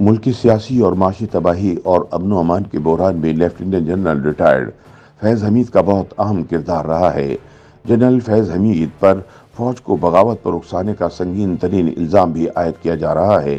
मुल्की सियासी और माशी तबाही और अमन अमान के बहरान में lieutenant general retired Faiz Hamid का बहुत अहम किरदार रहा है। जनरल फैज़ हमीद पर फौज को बगावत पर उकसाने का संगीन तरीन इल्ज़ाम भी आयद किया जा रहा है।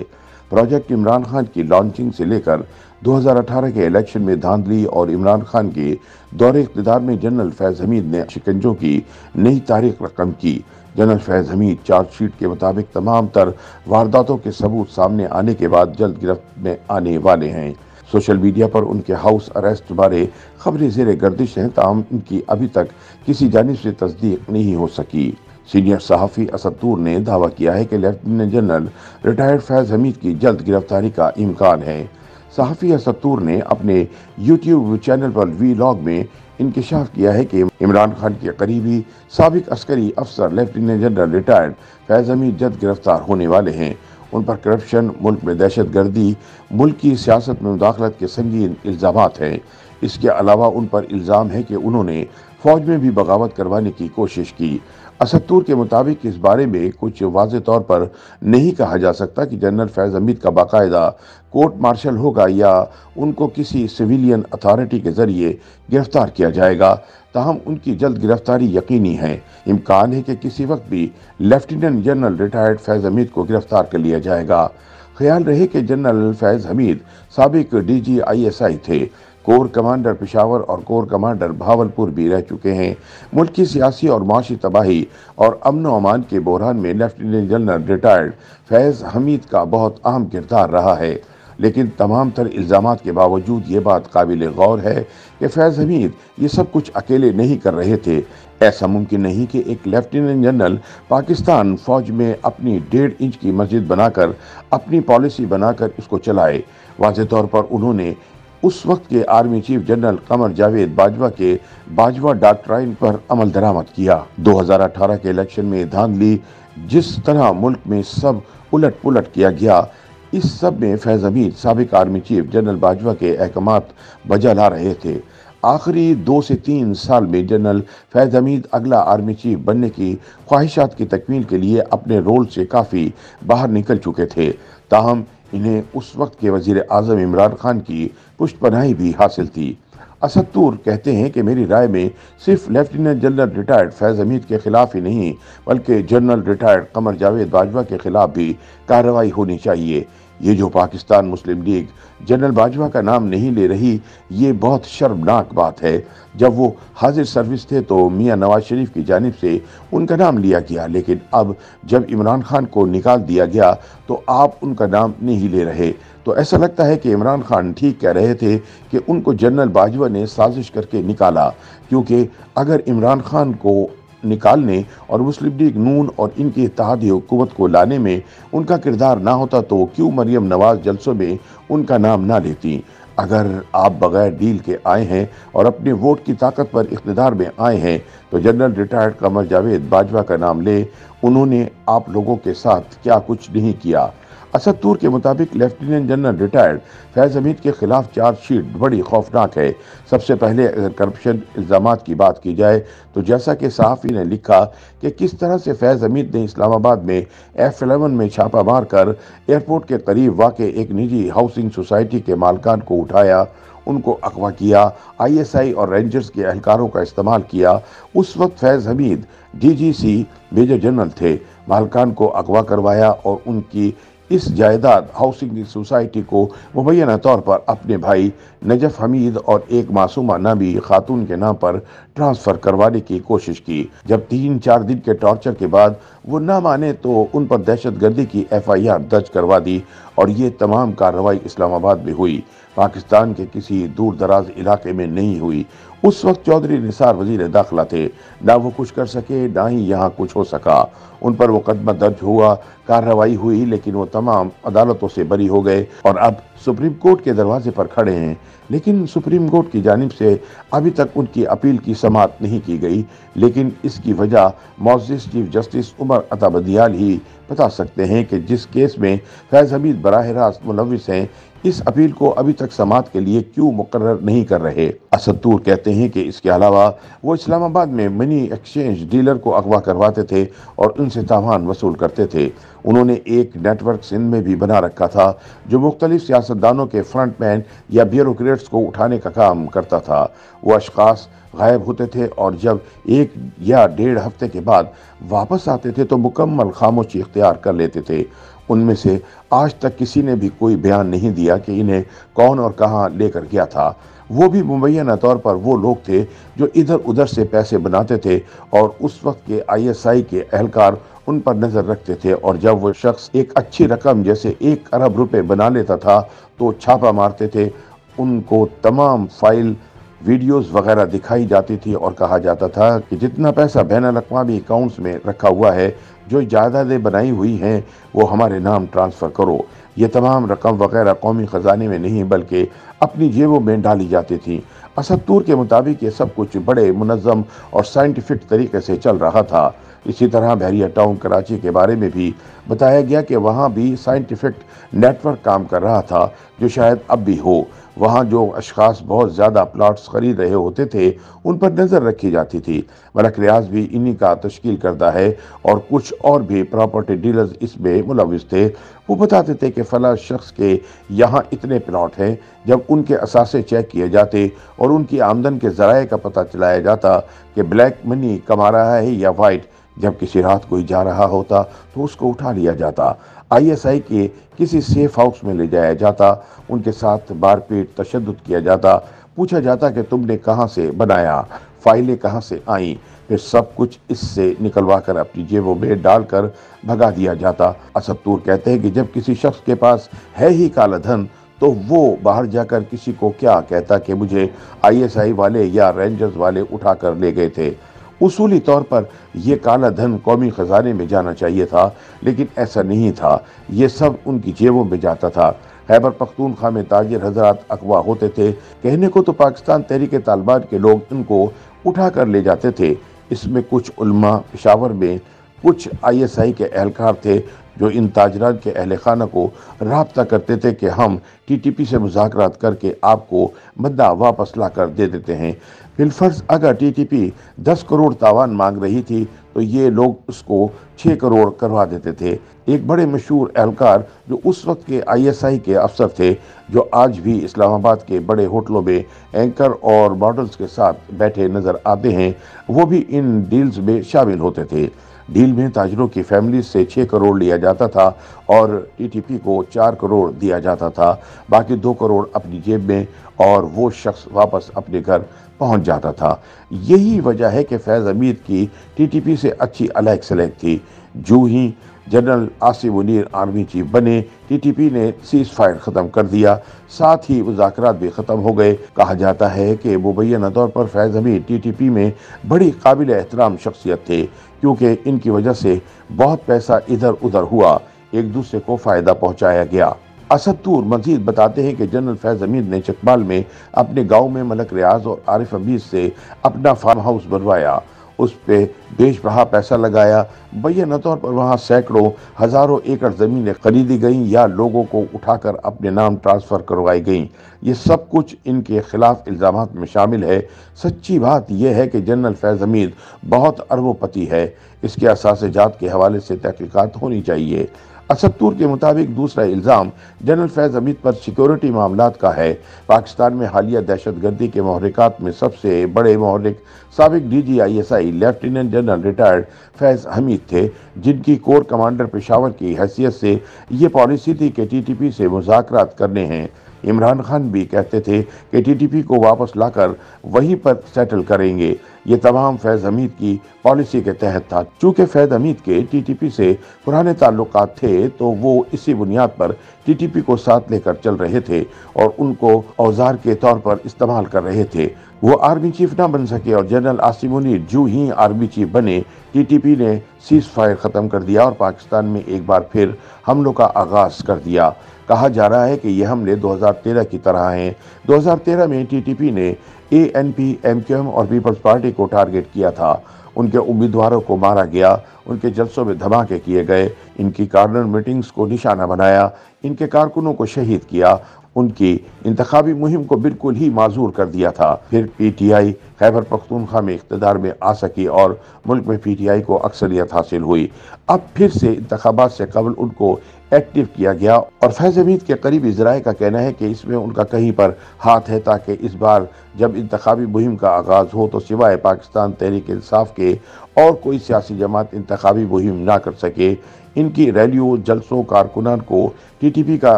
प्रोजेक्ट इमरान खान की लॉन्चिंग से लेकर 2018 के इलेक्शन में धांधली और इमरान खान के दौरे इक़्तिदार में जनरल फैज़ हमीद ने शिकंजों की नई तारीख रकम की। जनरल फैज़ हमीद चार्जशीट के मुताबिक तमाम तर वारदातों के सबूत सामने आने के बाद जल्द गिरफ्त में आने वाले हैं। सोशल मीडिया पर उनके हाउस अरेस्ट बारे खबरें ज़ेरे गर्दिश हैं, ताहम इनकी अभी तक किसी जानिब से तस्दीक नहीं हो सकी। सीनियर सहाफ़ी असद तूर ने दावा किया है कि lieutenant general retired Faiz Hamid की जल्द गिरफ्तारी का इम्कान है। सहाफ़ी असद तूर ने अपने यूट्यूब चैनल पर वीलॉग में इंकशाफ किया है कि इमरान खान के करीबी साबिक अस्करी अफसर lieutenant general retired Faiz Hamid जल्द गिरफ्तार होने वाले हैं। उन पर करप्शन, मुल्क में दहशत गर्दी, मुल्क की सियासत में मुदाखलत के संगीन इल्ज़ामात हैं। इसके अलावा उन पर इल्ज़ाम है कि उन्होंने फ़ौज में भी बगावत करवाने की कोशिश की। असद तूर के मुताबिक इस बारे में कुछ वाज़े तौर पर नहीं कहा जा सकता कि जनरल फैज़ हमीद का बाकायदा कोर्ट मार्शल होगा या उनको किसी सिविलियन अथॉरिटी के ज़रिए गिरफ्तार किया जाएगा, ताहम उनकी जल्द गिरफ्तारी यकीनी है। इम्कान है कि किसी वक्त भी lieutenant general retired Faiz Hamid को गिरफ्तार कर लिया जाएगा। ख्याल रहे कि जनरल फैज़ हमीद साबिक DGISI थे। कोर कमांडर पेशावर और कोर कमांडर भावलपुर भी रह चुके हैं। मुल्क की सियासी और माशी तबाही और अमन व अमान के बहरान में lieutenant general retired Faiz Hamid का बहुत अहम किरदार रहा है। लेकिन तमाम तर इल्ज़ामात के बावजूद ये बात काबिल गौर है कि फैज़ हमीद ये सब कुछ अकेले नहीं कर रहे थे। ऐसा मुमकिन नहीं कि एक लेफ्टिनेंट जनरल पाकिस्तान फ़ौज में अपनी 1.5 इंच की मस्जिद बनाकर अपनी पॉलिसी बनाकर इसको चलाए। वाज़े तौर पर उन्होंने उस वक्त के army chief general Qamar Javed Bajwa के बाजवा डॉक्ट्राइन पर अमल दरामद किया। 2018 के इलेक्शन में धांधली, जिस तरह मुल्क में सब उलट पुलट किया गया, इस सब में फैज़ हमीद साबिक आर्मी चीफ जनरल बाजवा के अहकामात बजा ला रहे थे। आखिरी 2 से 3 साल में जनरल फैज़ हमीद अगला आर्मी चीफ बनने की ख्वाहिशात की तकमील के लिए अपने रोल से काफ़ी बाहर निकल चुके थे। ताहम इन्हें उस वक्त के वज़ीर आज़म इमरान खान की पुष्टपनाही भी हासिल थी। असद तूर कहते हैं कि मेरी राय में सिर्फ lieutenant general retired Faiz Hamid के खिलाफ ही नहीं, बल्कि जनरल रिटायर्ड कमर जावेद बाजवा के खिलाफ भी कार्रवाई होनी चाहिए। ये जो पाकिस्तान मुस्लिम लीग जनरल बाजवा का नाम नहीं ले रही, ये बहुत शर्मनाक बात है। जब वो हाजिर सर्विस थे तो मियां नवाज शरीफ की जानिब से उनका नाम लिया गया, लेकिन अब जब इमरान खान को निकाल दिया गया तो आप उनका नाम नहीं ले रहे। तो ऐसा लगता है कि इमरान खान ठीक कह रहे थे कि उनको जनरल बाजवा ने साजिश करके निकाला, क्योंकि अगर इमरान खान को निकालने और मुस्लिम लीग नून और इनकी इत्तेहादी हुकूमत को लाने में उनका किरदार ना होता तो क्यों मरियम नवाज जलसों में उनका नाम ना लेती। अगर आप बगैर डील के आए हैं और अपने वोट की ताकत पर इख्तिदार में आए हैं तो जनरल रिटायर्ड कमर जावेद बाजवा का नाम ले। उन्होंने आप लोगों के साथ क्या कुछ नहीं किया। असद तूर के मुताबिक lieutenant general retired Faiz Hamid के खिलाफ चार्जशीट बड़ी खौफनाक है। सबसे पहले अगर करप्शन इल्ज़ामात की बात की जाए तो जैसा कि सहाफ़ी ने लिखा कि किस तरह से फैज़ हमीद ने इस्लामाबाद में F11 में छापा मारकर एयरपोर्ट के करीब वाक़ एक निजी हाउसिंग सोसाइटी के मालकान को उठाया, उनको अगवा किया, ISI और रेंजर्स के एहलकारों का इस्तेमाल किया। उस वक्त फैज़ हमीद DGC मेजर जनरल थे। मालकान को अगवा करवाया और उनकी इस जायदाद हाउसिंग सोसाइटी को मुबैना तौर पर अपने भाई नजफ हमीद और एक मासूमा नामी खातून के नाम पर ट्रांसफ़र करवाने की कोशिश की। जब 3-4 दिन के टॉर्चर के बाद वो ना माने तो उन पर दहशतगर्दी की FIR दर्ज करवा दी और ये तमाम कार्रवाई इस्लामाबाद में हुई, पाकिस्तान के किसी दूर दराज इलाके में नहीं हुई। उस वक्त चौधरी निसार वजीर दाखिला थे, ना वो कुछ कर सके ना ही यहाँ कुछ हो सका। उन पर मुकदमा दर्ज हुआ, कार्रवाई हुई, लेकिन वो तमाम अदालतों से बरी हो गए और अब सुप्रीम कोर्ट के दरवाजे पर खड़े हैं। लेकिन सुप्रीम कोर्ट की जानिब से अभी तक उनकी अपील की समाअत नहीं की गई। लेकिन इसकी वजह मौजूद चीफ जस्टिस उमर अता बंदियाल ही बता सकते हैं कि जिस केस में फैज़ हमीद बराह रास्त मुलविस हैं, इस अपील को अभी तक समाअत के लिए क्यों मुकर्रर नहीं कर रहे। असद तूर कहते हैं कि इसके अलावा वो इस्लामाबाद में मनी एक्सचेंज डीलर को अगवा करवाते थे और उनसे तावान वसूल करते थे। उन्होंने एक नेटवर्क सिंध में भी बना रखा था जो मुख्तलिफ सियासतदानों के फ्रंटमैन या ब्यूरोक्रेट्स को उठाने का काम करता था। वो अशखास गायब होते थे और जब 1 या 1.5 हफ्ते के बाद वापस आते थे तो मुकम्मल खामोशी इख्तियार कर लेते थे। उनमें से आज तक किसी ने भी कोई बयान नहीं दिया कि इन्हें कौन और कहां लेकर गया था। वो भी मुबैना तौर पर वो लोग थे जो इधर उधर से पैसे बनाते थे और उस वक्त के ISI के एहलकार उन पर नजर रखते थे, और जब वो शख्स एक अच्छी रकम जैसे 1 अरब रुपए बना लेता था तो छापा मारते थे। उनको तमाम फाइल वीडियोस वगैरह दिखाई जाती थी और कहा जाता था कि जितना पैसा बैनुल अक़वामी अकाउंट्स में रखा हुआ है, जो जायदादें बनाई हुई हैं, वो हमारे नाम ट्रांसफ़र करो। ये तमाम रकम वगैरह कौमी ख़जाने में नहीं बल्कि अपनी जेबों में डाली जाती थी। असद तूर के मुताबिक ये सब कुछ बड़े मुनज़्ज़म और साइंटिफिक तरीके से चल रहा था। इसी तरह बहरिया टाउन कराची के बारे में भी बताया गया कि वहाँ भी साइंटिफिक नेटवर्क काम कर रहा था जो शायद अब भी हो। वहाँ जो अशखास बहुत ज़्यादा प्लाट्स खरीद रहे होते थे उन पर नज़र रखी जाती थी। मलक रियाज भी इन्हीं का तश्कील करता है और कुछ और भी प्रॉपर्टी डीलर्स इसमें मुलविस थे। वो बताते थे कि फला शख्स के यहाँ इतने प्लॉट हैं। जब उनके असासे चेक किए जाते और उनकी आमदन के ज़राए का पता चलाया जाता कि ब्लैक मनी कमा रहा है या वाइट, जब किसी रात कोई जा रहा होता तो उसको उठा लिया जाता, ISI के किसी सेफ हाउस में ले जाया जाता, उनके साथ मारपीट तशद्दुद किया जाता, पूछा जाता कि तुमने कहाँ से बनाया, फाइलें कहाँ से आईं, फिर सब कुछ इससे निकलवा कर अपनी जेबों में डालकर भगा दिया जाता। असद तूर कहते हैं कि जब किसी शख्स के पास है ही काला धन तो वो बाहर जाकर किसी को क्या कहता कि मुझे ISI वाले या रेंजर्स वाले उठा कर ले गए थे। उसूली तौर पर यह काला धन कौमी खजाने में जाना चाहिए था, लेकिन ऐसा नहीं था। ये सब उनकी जेबों में जाता था। खैबर पख्तूनख्वा में ताजिर हजरात अगवा होते थे। कहने को तो पाकिस्तान तहरीक तालिबान के लोग इनको उठा कर ले जाते थे। इसमें कुछ उलमा, पेशावर में कुछ ISI के एहलकार थे जो इन ताजरान के अहल खाना को राब्ता करते थे कि हम TTP से मुज़ाकरात करके आपको मद्दा वापस ला कर दे देते हैं। बिलफर्ज अगर TTP 10 करोड़ तावान मांग रही थी तो ये लोग उसको 6 करोड़ करवा देते थे। एक बड़े मशहूर एहलकार जो उस वक्त के ISI के अफसर थे, जो आज भी इस्लामाबाद के बड़े होटलों में एंकर और मॉडल्स के साथ बैठे नजर आते हैं, वो भी इन डील्स में शामिल होते थे। डील में ताजरों की फैमिली से 6 करोड़ लिया जाता था और TTP को 4 करोड़ दिया जाता था, बाकी 2 करोड़ अपनी जेब में, और वो शख्स वापस अपने घर पहुंच जाता था। यही वजह है कि फैज़ हमीद की TTP से अच्छी अलग सलग थी। जो ही general Asif Munir army chief बने, TTP ने सीज फायर ख़त्म कर दिया, साथ ही मुज़ाकरात भी ख़त्म हो गए। कहा जाता है कि मुबैना तौर पर फैज़ हमीद TTP में बड़ी काबिल एहतराम शख्सियत थे, क्योंकि इनकी वजह से बहुत पैसा इधर उधर हुआ, एक दूसरे को फ़ायदा पहुँचाया गया। असद तूर मजीद बताते हैं कि जनरल फैज़ हमीद ने चकबाल में अपने गांव में मलक रियाज और आरिफ हमीद से अपना फार्म हाउस बनवाया, उस पे बेशबहा पैसा लगाया। मुबैना तौर पर वहाँ सैकड़ों हज़ारों एकड़ ज़मीनें खरीदी गईं या लोगों को उठाकर अपने नाम ट्रांसफ़र करवाई गईं। ये सब कुछ इनके खिलाफ इल्ज़ामात में शामिल है। सच्ची बात यह है कि जनरल फैज़ हमीद बहुत अरबोपति है। इसके असासे-जात के हवाले से तहकीकात होनी चाहिए। असद तूर के मुताबिक दूसरा इल्ज़ाम जनरल फैज़ हमीद पर सिक्योरिटी मामलात का है। पाकिस्तान में हालिया दहशतगर्दी के महरिकात में सबसे बड़े महरिक साबिक DG ISI lieutenant general retired Faiz Hameed थे, जिनकी कोर कमांडर पेशावर की हैसियत से ये पॉलिसी थी कि TTP से मुज़ाकरात करने हैं। इमरान खान भी कहते थे कि TTP को वापस लाकर वहीं पर सेटल करेंगे। ये तमाम फैज़ हमीद की पॉलिसी के तहत था। चूँकि फैज़ हमीद के TTP से पुराने ताल्लुकात थे तो वो इसी बुनियाद पर TTP को साथ लेकर चल रहे थे और उनको औजार के तौर पर इस्तेमाल कर रहे थे। वो आर्मी चीफ ना बन सके और जनरल आसिफ मुनीर जो ही आर्मी चीफ बने, TTP ने सीज फायर ख़त्म कर दिया और पाकिस्तान में एक बार फिर हमलों का आगाज़ कर दिया। कहा जा रहा है कि ये हमले 2013 की तरह हैं। 2013 में TTP ने ANP, MQM और पीपल्स पार्टी को टारगेट किया था। उनके उम्मीदवारों को मारा गया, उनके जलसों में धमाके किए गए, इनकी कॉर्नर मीटिंग्स को निशाना बनाया, इनके कारकुनों को शहीद किया, उनकी इंतखाबी मुहिम को बिल्कुल ही माजूर कर दिया था। फिर पीटीआई खैबर पख्तूनख्वा में इख्तिदार में आ सकी और मुल्क में पीटीआई को अक्सरियत हासिल हुई। अब फिर से इंतखाबात से कबल उनको एक्टिव किया गया और फैज़ हमीद के करीबी ज़राए का कहना है कि इसमें उनका कहीं पर हाथ है, ताकि इस बार जब इंतखाबी मुहिम का आगाज़ हो तो सिवाय पाकिस्तान तहरीक इंसाफ के और कोई सियासी जमात इंतखाबी मुहिम ना कर सके। इनकी रैलियों, जलसों, कारकुनान को टीटीपी का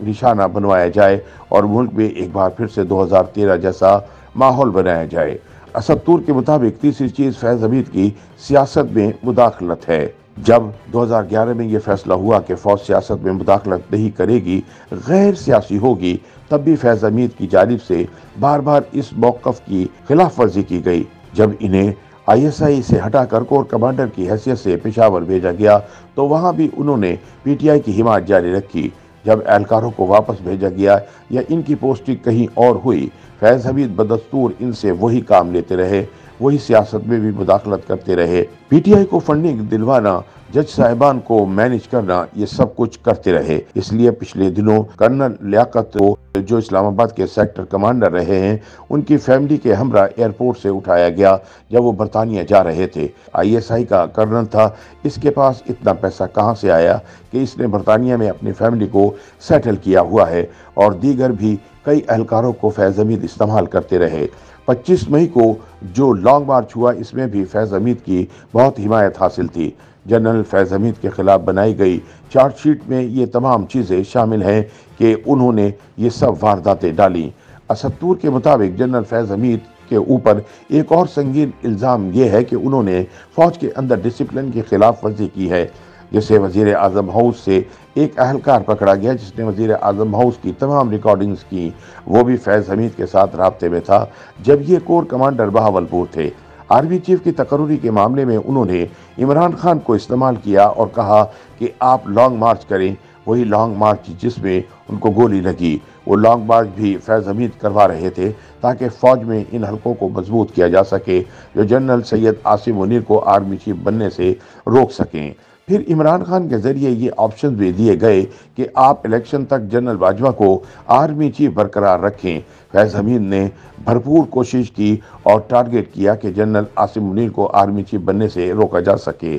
निशाना बनवाया जाए और मुल्क में एक बार फिर से 2013 जैसा माहौल बनाया जाए। असद तूर के मुताबिक तीसरी चीज़ फैज़ हमीद की सियासत में मुदाखलत है। जब 2011 में ये फैसला हुआ कि फ़ौज सियासत में मुदाखलत नहीं करेगी, गैर सियासी होगी, तब भी फैज़ हमीद की जानिब से बार बार इस मौक़िफ़ की खिलाफ वर्जी की गई। जब इन्हें ISI से हटाकर कोर कमांडर की हैसियत से पेशावर भेजा गया तो वहाँ भी उन्होंने PTI की हिमायत जारी रखी। जब एहलकारों को वापस भेजा गया या इनकी पोस्टिंग कहीं और हुई, फैज़ हमीद बदस्तूर इनसे वही काम लेते रहे, वही सियासत में भी मुदाखलत करते रहे। PTI को फंडिंग दिलवाना, जज साहिबान को मैनेज करना, ये सब कुछ करते रहे। इसलिए पिछले दिनों कर्नल लियाकत को, जो इस्लामाबाद के सेक्टर कमांडर रहे हैं, उनकी फैमिली के हमरा एयरपोर्ट से उठाया गया जब वो बरतानिया जा रहे थे। ISI का कर्नल था, इसके पास इतना पैसा कहाँ से आया कि इसने बरतानिया में अपनी फैमिली को सेटल किया हुआ है। और दीगर भी कई एहलकारों को फैज़ हमीद इस्तेमाल करते रहे। 25 मई को जो लॉन्ग मार्च हुआ, इसमें भी फैज़ हमीद की बहुत हिमायत हासिल थी। जनरल फैज़ हमीद के खिलाफ बनाई गई चार्जशीट में ये तमाम चीज़ें शामिल हैं कि उन्होंने ये सब वारदातें डाली। असद तूर के मुताबिक जनरल फैज़ हमीद के ऊपर एक और संगीन इल्ज़ाम ये है कि उन्होंने फ़ौज के अंदर डिसिप्लिन की खिलाफ वर्जी की है। जैसे वज़ीर आज़म हाउस से एक अहलकार पकड़ा गया जिसने वज़ीर आज़म हाउस की तमाम रिकॉर्डिंग्स की, वो भी फैज़ हमीद के साथ राब्ते में था जब ये कोर कमांडर बहावलपुर थे। आर्मी चीफ की तकर्रुरी के मामले में उन्होंने इमरान खान को इस्तेमाल किया और कहा कि आप लॉन्ग मार्च करें। वही लॉन्ग मार्च जिसमें उनको गोली लगी, वो लॉन्ग मार्च भी फैज़ हमीद करवा रहे थे ताकि फ़ौज में इन हलकों को मजबूत किया जा सके जो जनरल सैयद आसिम मुनीर को आर्मी चीफ बनने से रोक सकें। फिर इमरान खान के ज़रिए ये ऑप्शन भी दिए गए कि आप इलेक्शन तक जनरल बाजवा को आर्मी चीफ बरकरार रखें। फैज़ हमीद ने भरपूर कोशिश की और टारगेट किया कि जनरल आसिम मुनीर को आर्मी चीफ बनने से रोका जा सके।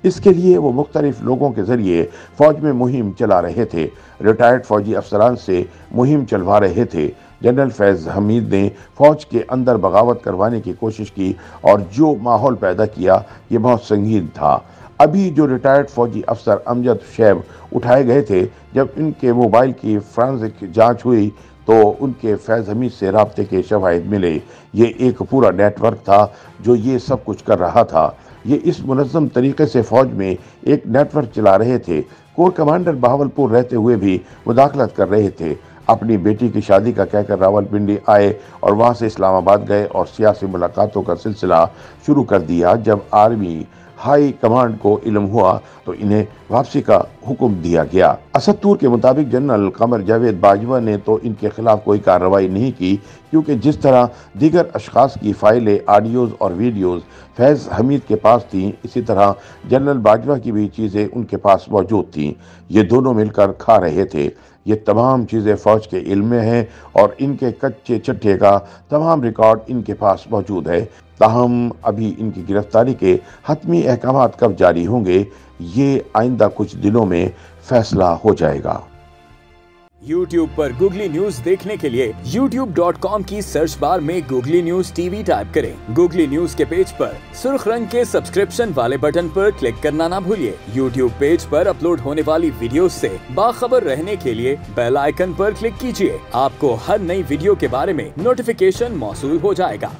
इसके लिए वो मुख्तलिफ लोगों के ज़रिए फ़ौज में मुहिम चला रहे थे, रिटायर्ड फ़ौजी अफसरान से मुहिम चलवा रहे थे। जनरल फैज़ हमीद ने फ़ौज के अंदर बगावत करवाने की कोशिश की और जो माहौल पैदा किया ये बहुत संगीन था। अभी जो रिटायर्ड फ़ौजी अफसर अमजद शैब उठाए गए थे, जब इनके मोबाइल की फ्रांसिक जांच हुई तो उनके फैज़ हमीद से राब्ते के शवाहिद मिले। ये एक पूरा नेटवर्क था जो ये सब कुछ कर रहा था। ये इस मुनज़्ज़म तरीके से फ़ौज में एक नेटवर्क चला रहे थे। कोर कमांडर बहावलपुर रहते हुए भी मुदाखलत कर रहे थे। अपनी बेटी की शादी का कहकर रावलपिंडी आए और वहाँ से इस्लामाबाद गए और सियासी मुलाकातों का सिलसिला शुरू कर दिया। जब आर्मी हाई कमांड को इल्म हुआ तो इन्हें वापसी का हुक्म दिया गया। असद तूर के मुताबिक जनरल कमर जावेद बाजवा ने तो इनके खिलाफ कोई कार्रवाई नहीं की, क्योंकि जिस तरह दीगर अशखास की फाइलें, ऑडियोज़ और वीडियोज़ फैज़ हमीद के पास थीं, इसी तरह जनरल बाजवा की भी चीज़ें उनके पास मौजूद थीं। ये दोनों मिलकर खा रहे थे। ये तमाम चीज़ें फ़ौज के इल्म में हैं और इनके कच्चे चट्टे का तमाम रिकॉर्ड इनके पास मौजूद है। ताहम अभी इनकी गिरफ्तारी के हतमी अहकाम कब जारी होंगे, ये आइंदा कुछ दिनों में फैसला हो जाएगा। YouTube पर गूगली न्यूज देखने के लिए youtube.com की सर्च बार में गूगली न्यूज TV टाइप करें। गूगली न्यूज के पेज पर सुर्ख रंग के सब्सक्रिप्शन वाले बटन पर क्लिक करना ना भूलिए। YouTube पेज पर अपलोड होने वाली वीडियोस से बाखबर रहने के लिए बेल आइकन पर क्लिक कीजिए। आपको हर नई वीडियो के बारे में नोटिफिकेशन मौसूल हो जाएगा।